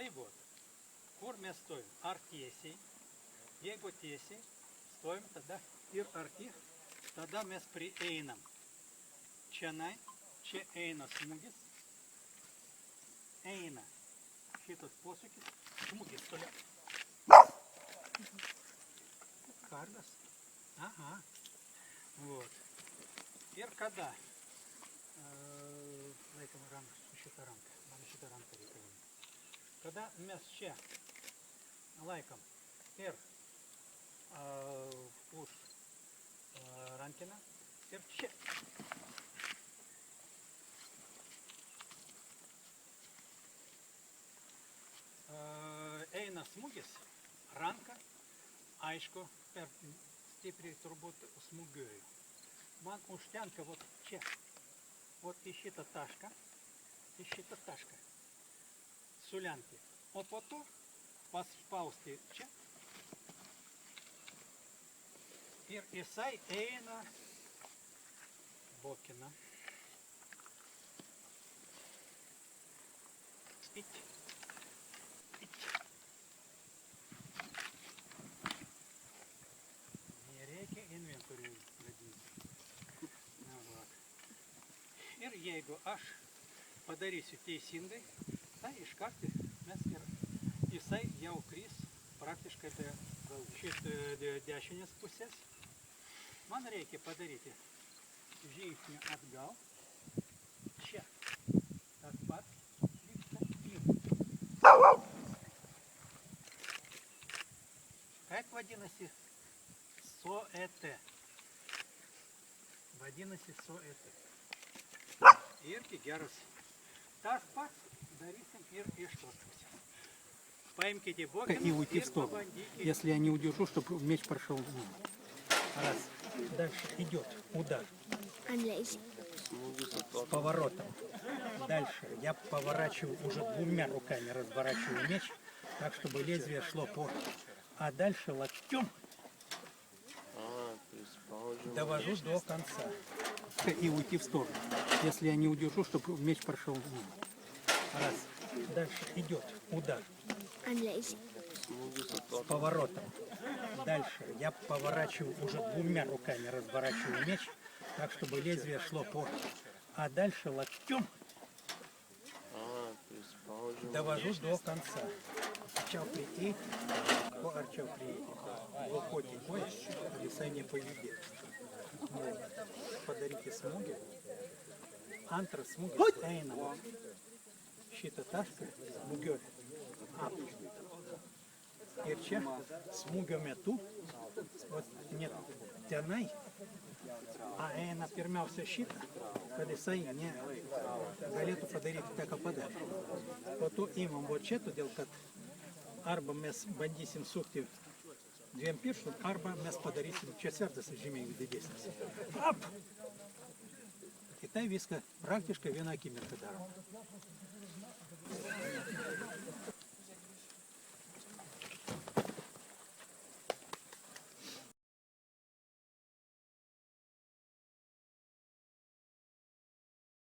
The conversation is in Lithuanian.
tai вот, kur mes stovim? Ar tiesiai? Jeigu tiesiai, stovim tada ir arti, tada mes prieinam. Čianai, čia eina smūgis, eina šitas posūkis, smūgis toliau. Kardas. Aha. Вот. Ir kada, laikom ranką su šitą ranką, man šitą ranką reikalinga. Kada mes čia laikom ir už rankiną ir čia. Eina smūgis, ranka, aišku, per stipriai turbūt smūgiuoju. Man užtenka vot čia, vot į šitą tašką, sulenkti, o po to paspausti čia ir jisai eina bokina. Nereikia inventorių vadinti. Na, va. Ir jeigu aš padarysiu teisingai, tai iš karto mes ir jisai jau kris praktiškai šitą dešinės pusės. Man reikia padaryti žingsnį atgal. Čia. Tas pats. Kaip vadinasi soete? Vadinasi soete. Irgi geras. Tas pats darysim ir iš tos pusės. Поймките боком и уйти в сторону. Если я не удержу, чтобы меч прошел мимо. Раз. Дальше идет удар. С поворотом. Дальше я поворачиваю уже двумя руками, разворачиваю меч, так, чтобы лезвие шло по... А дальше локтем довожу до конца. И уйти в сторону. Если я не удержу, чтобы меч прошел мимо. Раз. Дальше идет удар. С поворотом. Дальше я поворачиваю уже двумя руками, разворачиваю меч, так, чтобы лезвие шло по... А дальше локтем довожу до конца. Арчал приедет, арчал приедет. Выходит бой, если не поведет. Подарите смуги. Антра смуги стейна. Щита ташка, смугёр. Ir čia smūgio metu, net tenai, eina pirmiausia šitą, kad jisai galėtų padaryti tą, ką padarė. Po to imam va čia, todėl kad arba mes bandysim sukti dviem pirštom, arba mes padarysim, čia svertas žymiai didesnis. Ap! Ir tai viską praktiškai vieną akimirką darom.